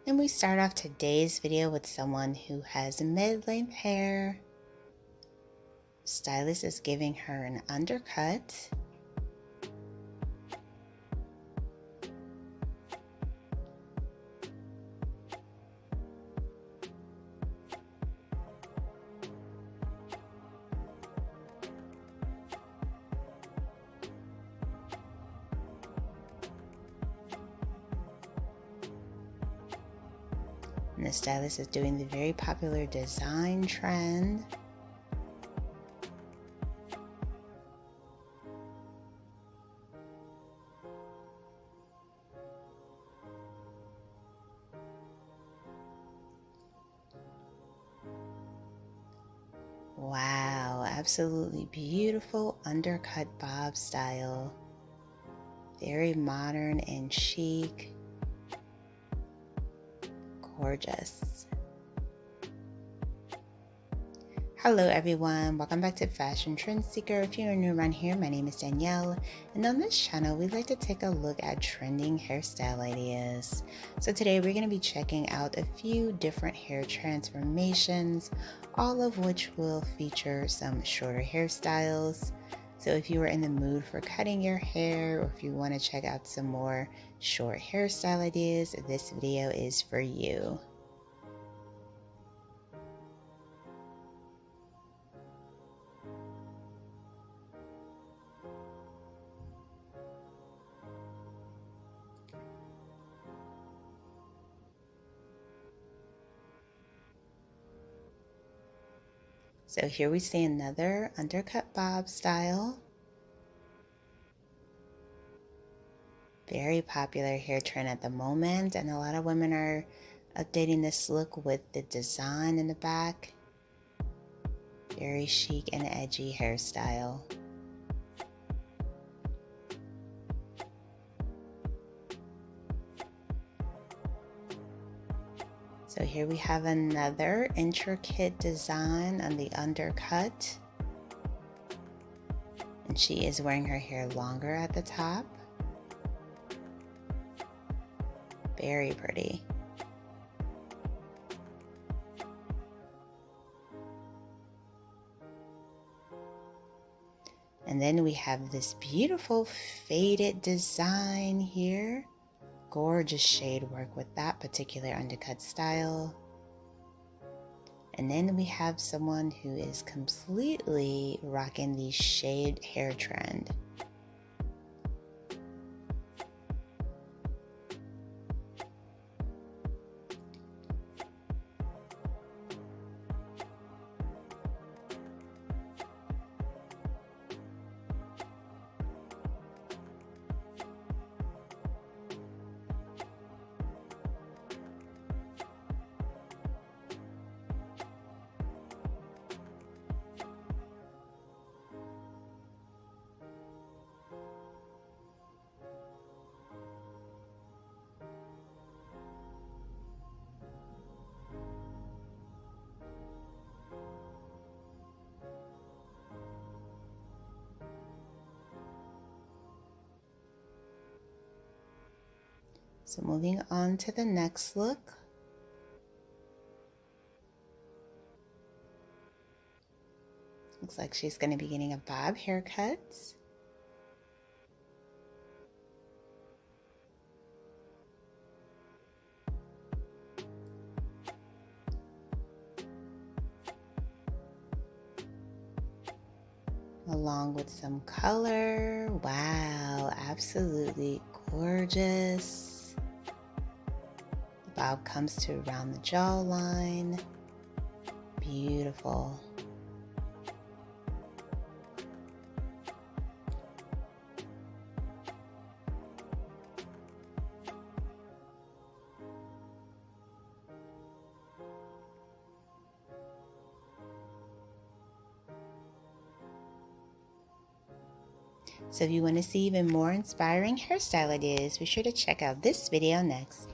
And we start off today's video with someone who has mid-length hair. Stylist is giving her an undercut. And the stylist is doing the very popular design trend. Wow, absolutely beautiful undercut bob style. Very modern and chic. Gorgeous. Hello everyone, welcome back to Fashion Trend Seeker. If you're new around here, my name is Danielle, and on this channel we like to take a look at trending hairstyle ideas. So today we're going to be checking out a few different hair transformations, all of which will feature some shorter hairstyles. So if you are in the mood for cutting your hair, or if you want to check out some more short hairstyle ideas, this video is for you. So here we see another undercut bob style. Very popular hair trend at the moment, and a lot of women are updating this look with the design in the back. Very chic and edgy hairstyle. So here we have another intricate design on the undercut. And she is wearing her hair longer at the top. Very pretty. And then we have this beautiful faded design here. Gorgeous shade work with that particular undercut style. And then we have someone who is completely rocking the shade hair trend. So moving on to the next look. Looks like she's going to be getting a bob haircut. Along with some color. Wow, absolutely gorgeous. The bob comes to around the jawline. Beautiful. So if you want to see even more inspiring hairstyle ideas, be sure to check out this video next.